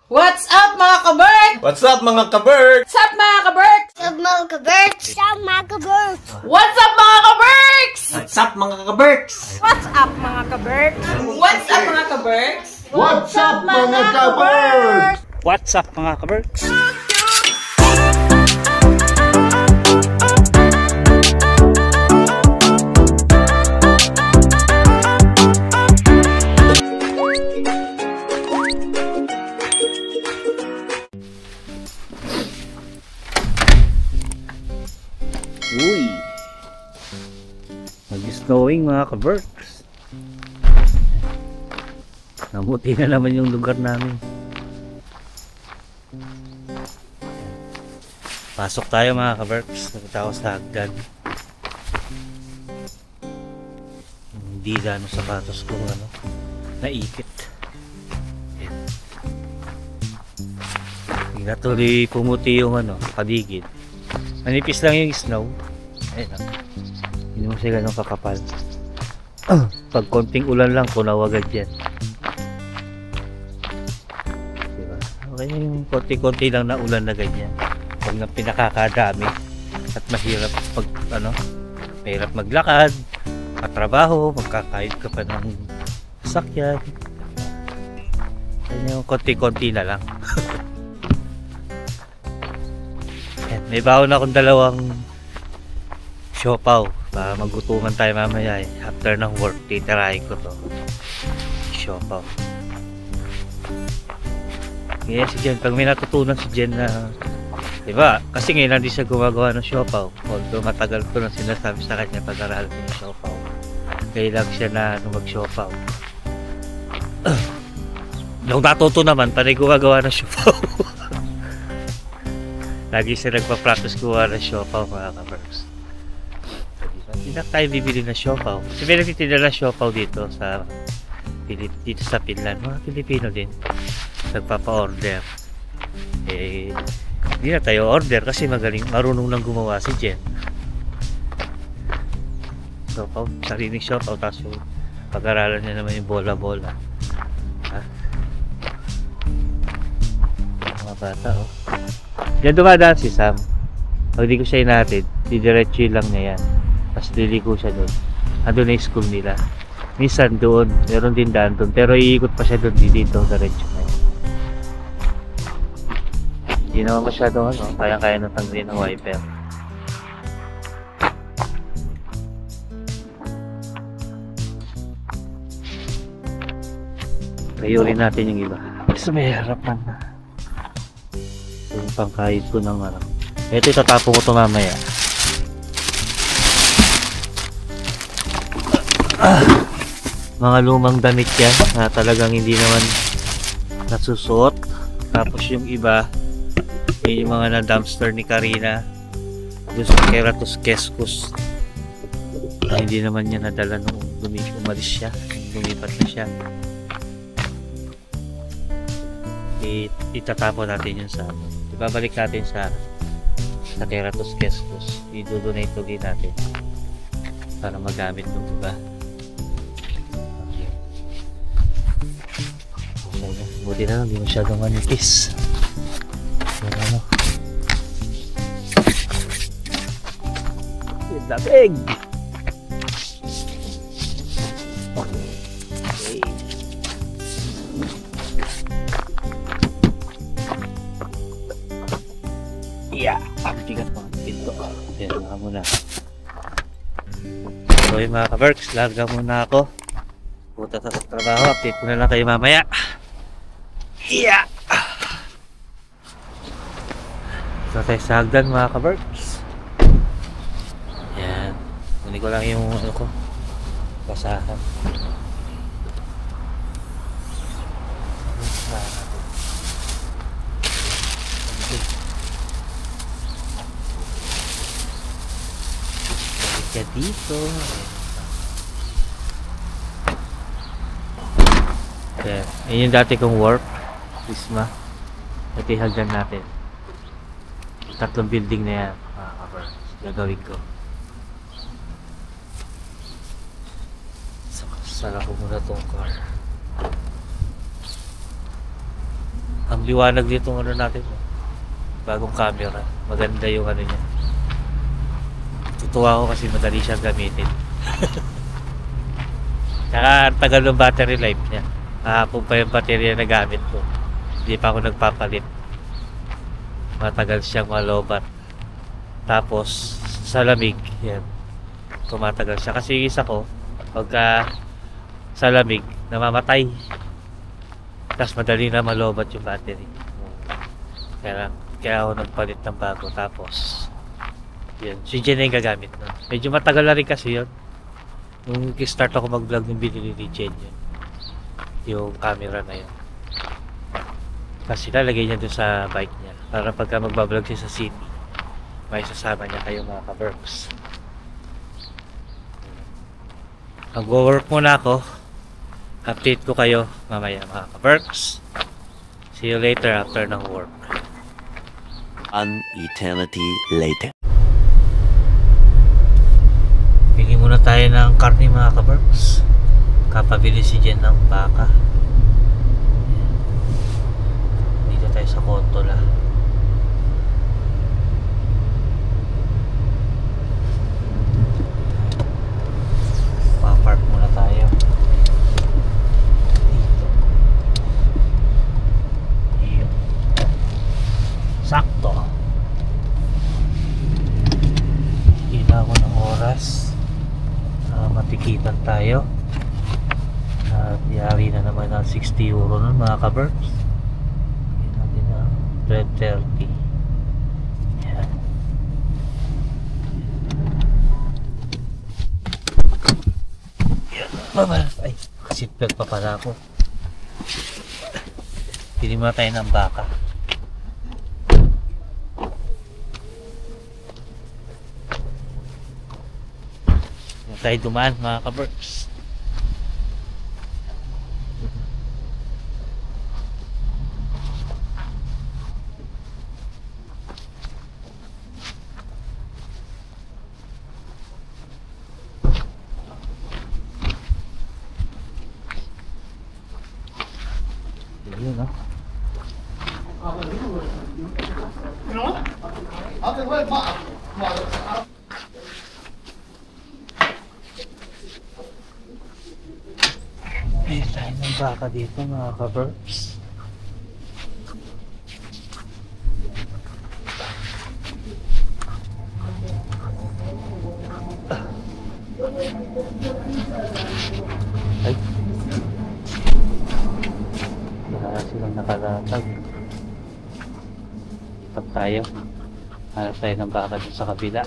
What's up mga kaberk? What's up mga kaberk? What's up mga kaberk? What's up mga kaberks? What's up mga kaberks? What's up mga kaberks? What's up mga kaberks? What's up mga kaberks? What's up mga kaberks? What's up mga kaberks? What's up mga kaberks? Uy, mag-snowing mga kaberks. Namuti na naman yung lugar namin. Pasok tayo mga kaberks. Nakita ko sa hagdan. Hindi gano'ng sapatos ko naipit. Hindi na tuloy pumuti yung paligid. Manipis lang yung snow. Ayun, hindi mo siya gano'ng kakapal. Pag konting ulan lang, kunaw agad yan. Diba? Okay, yung konti-konti lang na ulan na ganyan. Pag na pinakakadami at mahirap pag mahirap maglakad, matrabaho, magkakayod ka pa ng sasakyan. Ayun, yung konti-konti na lang. May baon akong dalawang siopaw para magutuman tayo mamaya after ng work. Titirahin ko to siopaw. Kaya si Jen, pag may natutunan si Jen na diba, kasi ngayon hindi siya gumagawa ng siopaw, although matagal ko nang sinasabi sa kanya pag-aralan niya yung siopaw, kaya lang siya na mag siopaw. Nung natuto naman panay gumagawa ng siopaw. Lagi siya nagpa-practice kuha ng siopaw mga kaberks. Hindi na tayo bibili ng siopaw. Kasi may nagtitinda ng siopaw dito sa Finland. Mga Pilipino din. Nagpapa-order. Hindi na tayo order kasi marunong nang gumawa si Jen. Siopaw, sariling siopaw. Tapos pag-aralan niya naman yung bola-bola. Mga bata Diyan dumadaan si Sam. Pag di ko siya inahatid, didiretso lang niya yan. Tapos liliko siya doon. Andun na yung school nila. Minsan doon, meron din daan doon. Pero iikot pa siya doon dito, diretso na yan. Hindi naman masyadong kaya-kaya nang tanggalin ng wiper. Kayurin natin yung iba. Kasi may harapan na. Yung pangkahit ko ng ito itatapon ko ito mamaya. Mga lumang damit yan na talagang hindi naman nasusuot. Tapos yung iba yung mga na dumpster ni Karina doon sa Keratos Keskus na hindi naman niya nadala nung umalis siya, lumipat na siya. Itatapon natin yun sa ibabalik natin sa Keratos Keskus. I-donate ulit natin para magamit ng iba. Okay. Buti na lang, hindi masyadong manipis. Yung lamig! Yeah, ang tigat mga pinto. Pero nga muna. So yung mga kaberks, larga muna ako. Punta sa trabaho, update ko na lang kayo mamaya. Yeah! So tayo sa hagdan mga kaberks. Yan. Kunin ko lang yung basahan. Dito. Okay. Yun yung dati kong work. Isma. Ito yung hagdan natin. Tatlong building na yan. Gagawin ko. Sara ko muna tong car. Ang liwanag dito ano natin. Bagong camera. Maganda yung ano niya. Tutuwa ako kasi madali siyang gamitin. Saka ang tagal ng battery life niya. Kahapon pa yung baterya na gamit ko. Hindi pa ako nagpapalit. Matagal siyang malobat. Tapos sa lamig, yan. Tumatagal siya. Kasi yung isa ko, pagka sa lamig, namamatay. Tapos madali na malobat yung battery. Kaya ako nagpalit ng bago. Tapos, yan. Si Jen na yung gagamit nun. Medyo matagal na rin kasi yun. Nung start ako mag-vlog ng binili ni Jen yun. Yung camera na yun. Kasi lalagay niya dun sa bike niya. Para pagka magbablog siya sa city, may sasama niya kayo mga ka-Berks. Mag-work muna ako. Update ko kayo mamaya mga ka-Berks. See you later after ng work. An eternity later. Bili muna tayo ng karne mga ka-Berks. Kapabili si Jen ng baka. Dito tayo sa Kontola. Pa-park muna tayo. Dito. Sakto. Hila ako ng oras. Matikitan tayo. At yari na naman ang 60 euro nun mga ka-Berks. Higyan natin ang 12.30. Yan. Yan. Ay, seatbelt pa pala ako. Pili muna tayo ng baka. Yan tayo dumaan mga ka-Berks. Yun, no? May tayo ng baka dito mga ka-Berks. Ay, wala silang nakalatag. Pag tayo, hanap tayo ng baka dito sa kabila.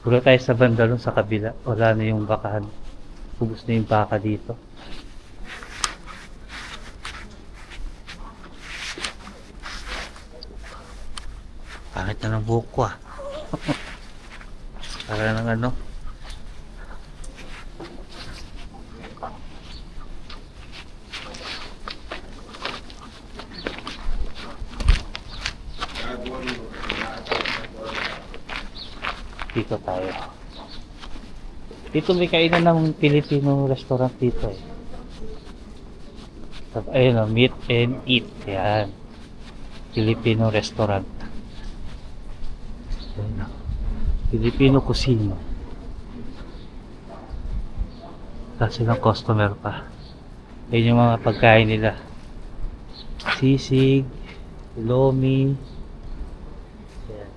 Pula tayo sa banda sa kabila. Wala na yung bakahan. Ubus na yung baka dito. Pangit na ng buhok ko ah. Para ng ano. Dito tayo. Dito may kainan ng Filipino restaurant dito eh. Ayun o, Meet and Eat. Yan. Filipino restaurant. Ayun o. Filipino cuisine. Kasi ng customer pa. Ayun yung mga pagkain nila. Sisig, lomi, yan.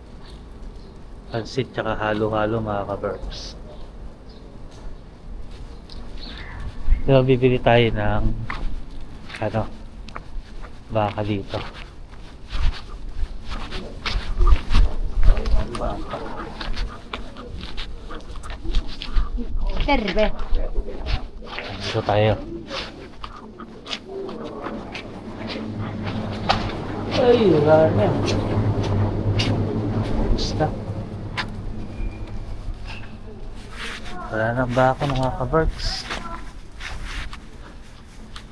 Pansit tsaka halo-halo mga ka-Berks. So, bibili tayo ng ano, baka dito. Baka. Terbe. Dito tayo. Ay, wala na. Basta. Wala nang baka mga ka-Berks.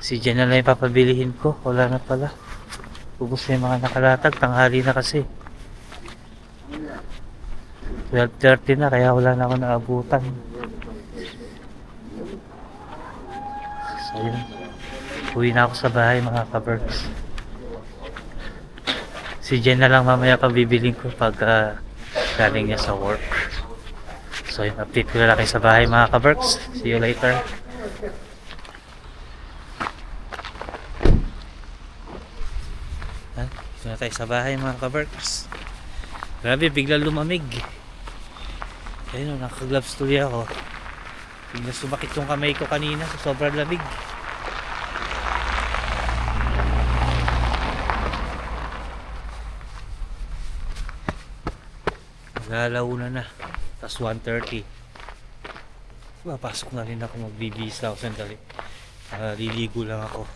Si Jen na lang yung papabilihin ko. Wala na pala. Ubus na yung mga nakalatag. Tanghali na kasi. 12:30 na kaya wala na ako naabutan. So yun. Uwi na ako sa bahay mga ka-Berks. Si Jen na lang mamaya pabibiling ko pag galing niya sa work. So yun, update ko na lang kayo sa bahay mga ka-Berks. See you later. Dito na tayo sa bahay mga ka-Berks. Grabe, biglang lumamig. Ayun, naka-gloves tuloy ako. Biglang sumakit yung kamay ko kanina sa sobrang lamig. Mag-alauna na. Tapos 1:30. Pasok na rin ako, magbibihis na ako sandali. Liligo lang ako.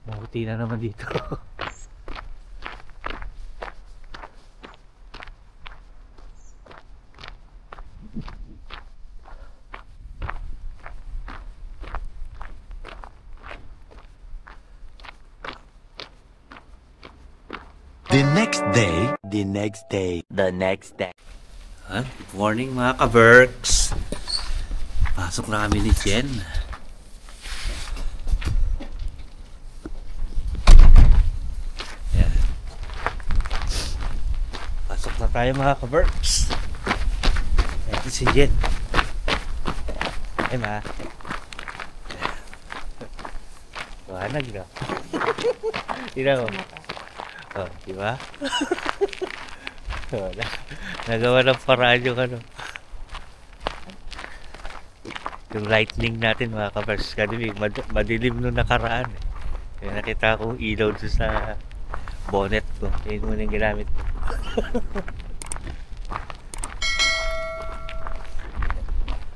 Mabuti na naman dito. The next day, the next day, the next day. Good morning mga ka-Berks. Pasok na kami ni Jen. Yan. Pasok na tayo mga ka-Berks. Ito si Jen. Ay ma. Wahanag na. Tira mo. Oh, di ba? Nagawa ng paraan yung ano. Yung lightning natin mga ka-Berks. Kasi madilim nung nakaraan. Kaya nakita ko ilaw doon sa bonnet ko. Kaya mo nang ginamit.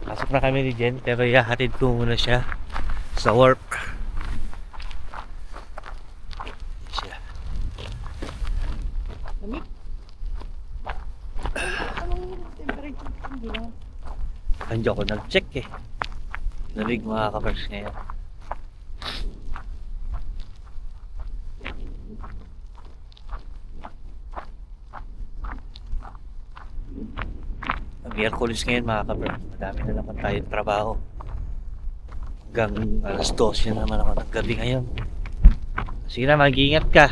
Pasok na kami ni Jen. Pero ihahatid ko muna siya sa work. Hindi ako nag-check eh. Lamig mga ka-Berks ngayon. Ang Miyerkules ngayon mga ka-Berks. Madami na naman tayong trabaho. Hanggang alas 12 na naman ako ng gabi ngayon. Sige na, mag-iingat ka.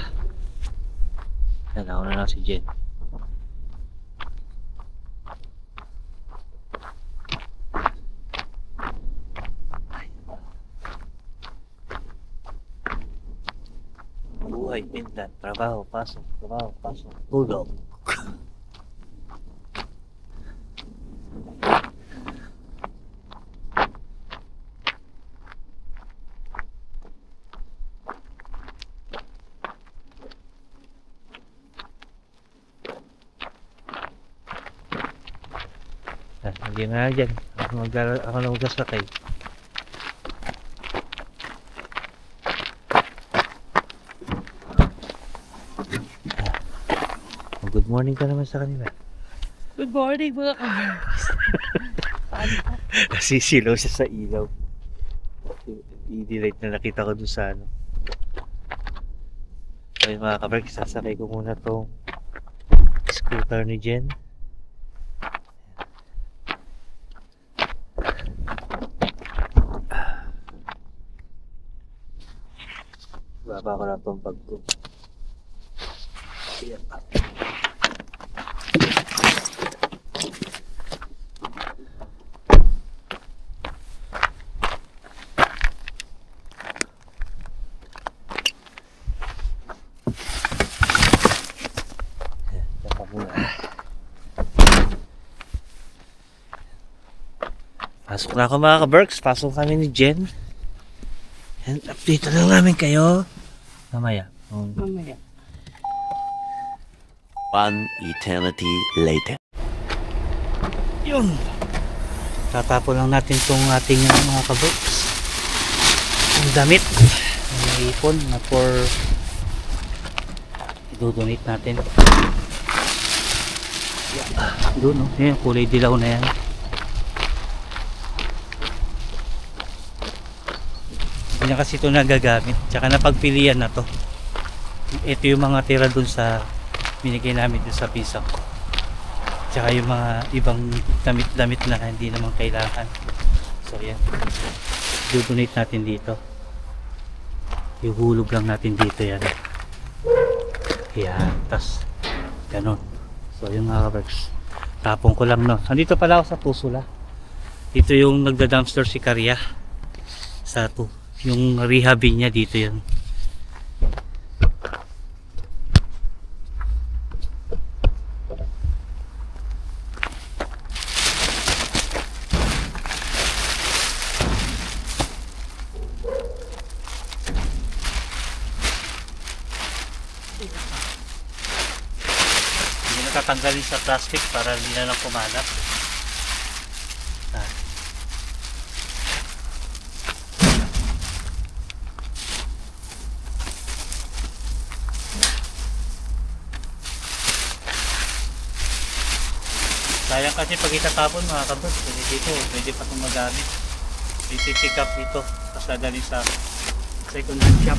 Yan, ako na lang si Jen. Buhay, pindan, trabaho, pasok, tulog. Hindi na dyan. Ako na magkasakay. Good morning ka naman sa kanila. Good morning mga ka-Berks. Nasisilaw siya sa ilaw. I-delete na nakita ko doon sa ano. So yung mga ka-Berks, sasakay ko muna tong scooter ni Jen. Baba ko lang itong bag ko. Ayan. Pasok na ako mga ka-Berks. Pasok kami ni Jen. And update na lang namin kayo mamaya. Mamaya. One eternity later. Yun. Tatapon lang natin tong ating mga ka-Berks. Ang damit. Ang ipon na for i-donate natin. Doon, no? Yan, kulay dilaw na yan. Hindi na kasi ito nagagamit. Tsaka napagpilian na to. Ito yung mga tira dun sa binigay namin dun sa pinsan ko. Tsaka yung mga ibang damit-damit na hindi naman kailangan. So yan. Do-donate natin dito. Ihulog lang natin dito yan. Yan. Tas ganun. So yung mga kaberks. Tapong ko lang no. Andito pala ako sa Pusula. Dito yung nagda-dumpster si Karya. Sa to. Yung rehabin niya dito yan. Hindi na tatanggalin sa plastic para hindi na lang kumalat. Sayang kasi pag itatapon mga kabos, dito pwede pa itong magamit. Pick up dito, tapos dadali sa second hand shop.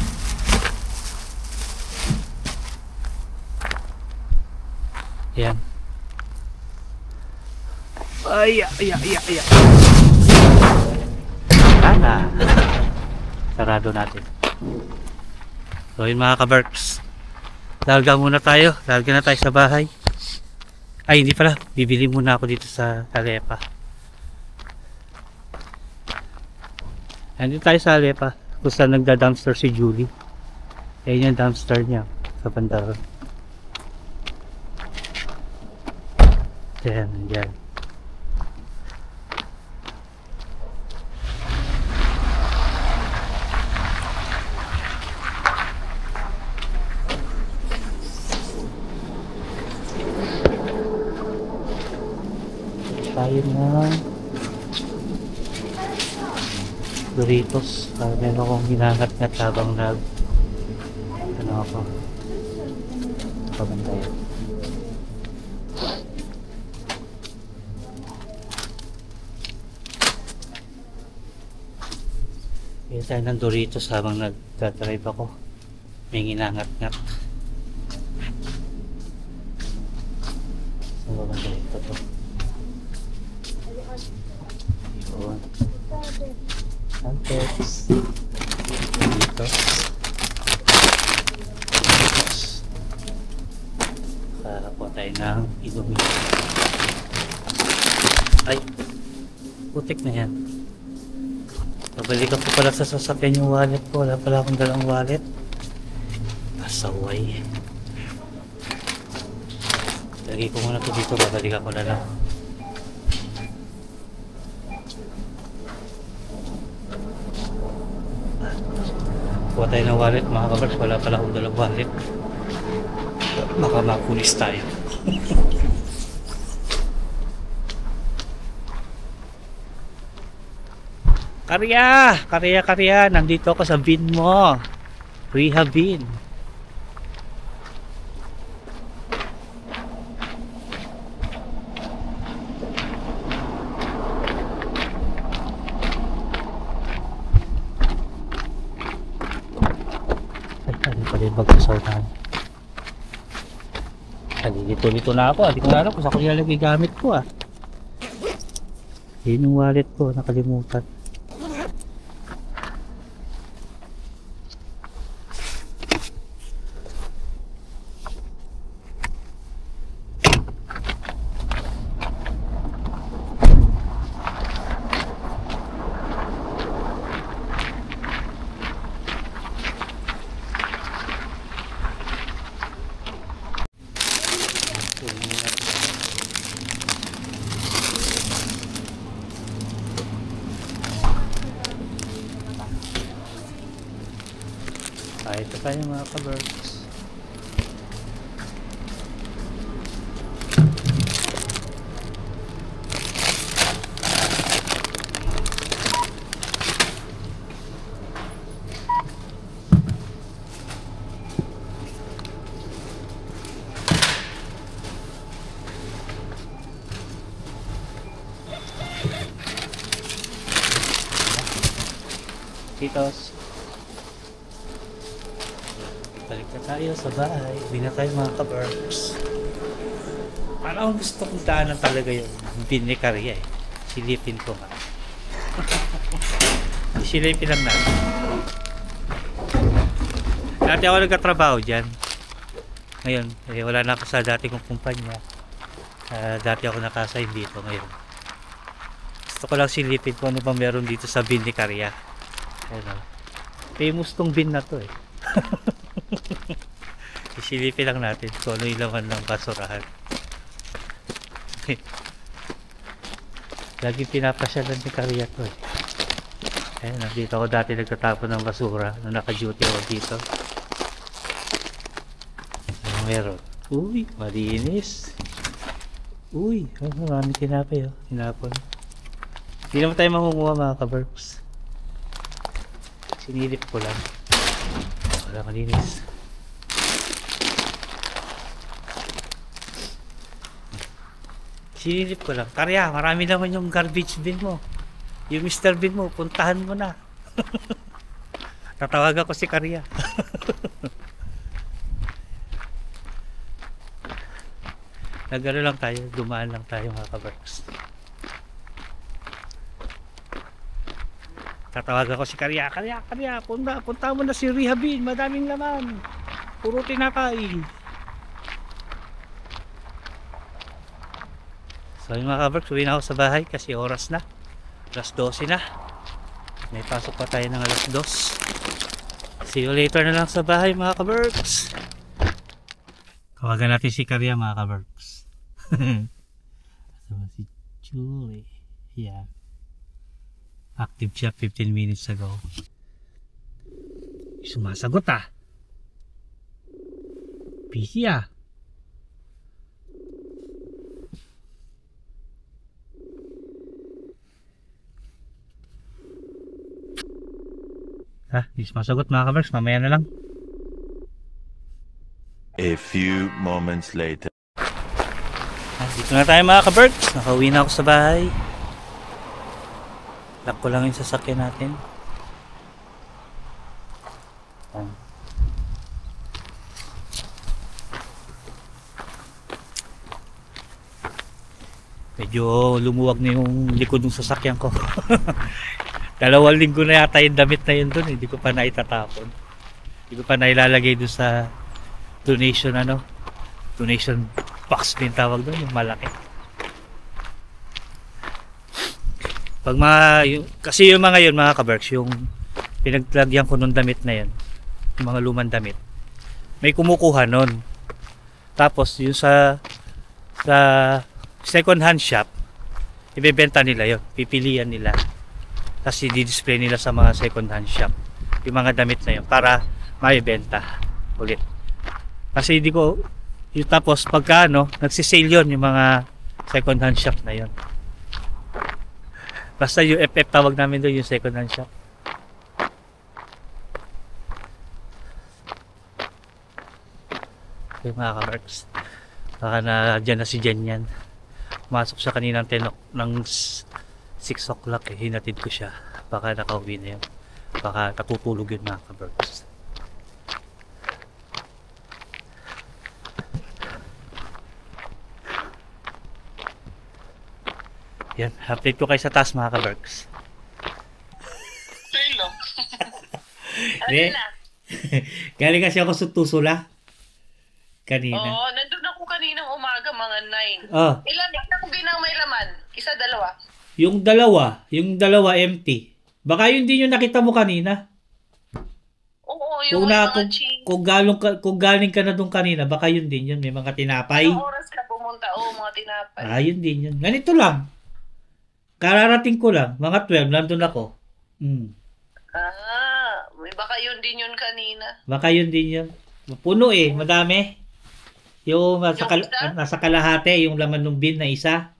Yan. Ay. Sana. Sarado natin. So yun mga kaberks. Larga muna tayo. Larga na tayo sa bahay. Ay hindi pala. Bibili muna ako dito sa Alepa. Nandito tayo sa Alepa. Kung saan nagda-dumpster si Julie. Ayan yung dumpster niya. Sa bandaro. Ayan. Ayan. Tayo na Doritos. Meron akong ginangat-ngat habang ano ako pabantay. Kaya tayo ng Doritos habang nagdadrive ako. May ginangat-ngat. So pabantay ito to. Yun. Santex. Dito. Kakakuha tayo ng inumin. Ay! Putik na yan. Pabalikan ko pala sa sasakyan yung wallet ko. Wala pala akong dalang wallet. Pasaway. Lagay ko muna ito dito. Babalikan ko na lang. Kuha tayo ng wallet mga kabars. Wala pala akong dalang wallet. Baka makulis tayo. Karya, nandito ako sa bin mo. Rehab bin. Ay, ano pala yung bagsasaw. Nalilito-lito na ako. Hindi ko na alam kung saan ko nilalagay gamit ko ah. Yun yung wallet ko, nakalimutan. Ito tayo mga kabirds. Titos. Balik na tayo sa bahay. Hindi na tayo mga ka-Berks. Parang gusto kong daanan talaga yung binikaria eh. Silipin ko nga. Silipin lang natin. Dati ako nagkatrabaho dyan. Ngayon, wala na ako sa dati kong kumpanya. Dati ako nakasign dito ngayon. Gusto ko lang silipin kung ano ba meron dito sa binikaria. Ayun, famous tong bin na to eh. Isilipin lang natin kung ano yung laman ng basurahan. Lagi pinapasyalan ni Karia to eh. Ayun, dito ako dati nagtatapon ng basura nung naka-duty ako dito. Ano meron? Uy, malinis. Uy, maraming tinapay oh. Tinapon. Hindi naman tayo mangunguha mga ka-Berks. Sinilip ko lang. Wala malinis. Sinilip ko lang. Karya, marami naman yung garbage bin mo. Yung Mr. Bin mo, puntahan mo na. Tatawagan ko si Karya. Nagano lang tayo, dumaan lang tayo mga ka-Berks. Tatawagan ko si Karya. Karya, punta mo na si Rehabin. Madaming laman. Puro tinapay. So yung mga ka-Berks, uwi na ako sa bahay kasi oras na. Alas 12 na. May pasok pa tayo ng alas 2. See you later na lang sa bahay mga ka-Berks. Tawagan natin si Karya mga ka-Berks. Si Julie. Yeah. Active siya 15 minutes ago. Sumasagot ah. Busy ah. Di sumasagot mga ka-Berks. Mamaya na lang. A few moments later. Dito na tayo mga ka-Berks. Nakauwi na ako sa bahay. Lock ko lang yung sasakyan natin. Medyo lumuwag na yung likod ng sasakyan ko. 2 linggo na yata yung damit na yun dun. Hindi ko pa naitatapon. Hindi ko pa nailalagay dun sa donation donation box din tawag dun, yung malaki. Pag kasi yung mga yun mga ka-Berks, yung pinaglagyan ko nung damit na yun, yung mga lumang damit, may kumukuha nun. Tapos yung sa second hand shop, ibebenta nila yun, pipilian nila. Kasi di-display nila sa mga second hand shop yung mga damit na yun para maibenta ulit. Kasi hindi ko yung tapos pagka nagsisale yun yung mga second hand shop na yun. Basta yung FF tawag namin doon, yung second hand shop. Okay mga ka-Berks, baka na dyan na si Jen yan. Pumasok siya kaninang 10 ng 6 o'clock eh. Hinatid ko siya. Baka nakauwi na yun. Baka natutulog yun mga ka-Berks. Yan, update ko kayo sa taas mga ka-Berks. Tulo. Hindi. Galing kasi ako sa Tusula kanina. Oo, nandun ako kaninang umaga mga 9. Oh. Ilan ang binang may laman? Isa, dalawa? Yung dalawa empty. Baka yun din yung nakita mo kanina. Oo, yung mga cheese. Kung galing ka na doon kanina, baka yun din yun. May mga tinapay. Anong oras ka pumunta? Oo, mga tinapay. Yun din yun. Ganito lang. Kararating ko lang. Mga 12, nandun ako. Baka yun din yun kanina. Baka yun din yun. Puno eh. Madami. Yung nasa kalahati, yung laman ng bin na isa.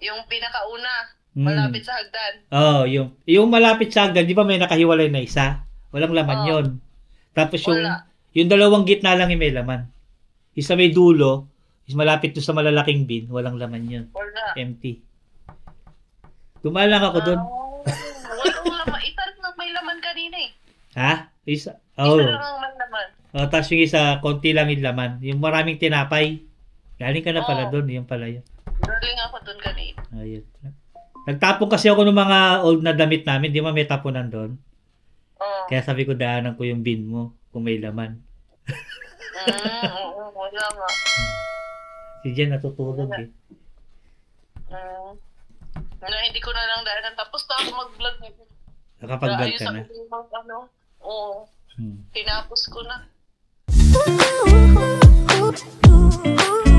Yung pinakauna, malapit sa hagdan. Yung malapit sa hagdan, di ba may nakahiwalay na isa? Walang laman yun. Tapos yung dalawang gitna lang yung may laman. Isa may dulo, is malapit to sa malalaking bin, walang laman yun. Wala. Empty. Dumaan lang ako doon. Walang laman. Isa lang may laman kanina eh. Ha? Isa lang ang may laman. Tapos yung isa, konti lang yung laman. Yung maraming tinapay. Galing ka na pala Oo. doon. Yung pala yun. Galing ako doon kanina. Ayun. Nagtapon kasi ako ng mga old na damit namin. Di ba may tapunan doon? Oo. Kaya sabi ko, daanan ko yung bin mo kung may laman. Oo, wala nga. Si Jen natutulog eh. Hindi ko na lang dahil tapos na ako mag-vlog. Nakapag-vlog ka na. Oo. Tinapos ko na. Ooh, ooh, ooh, ooh.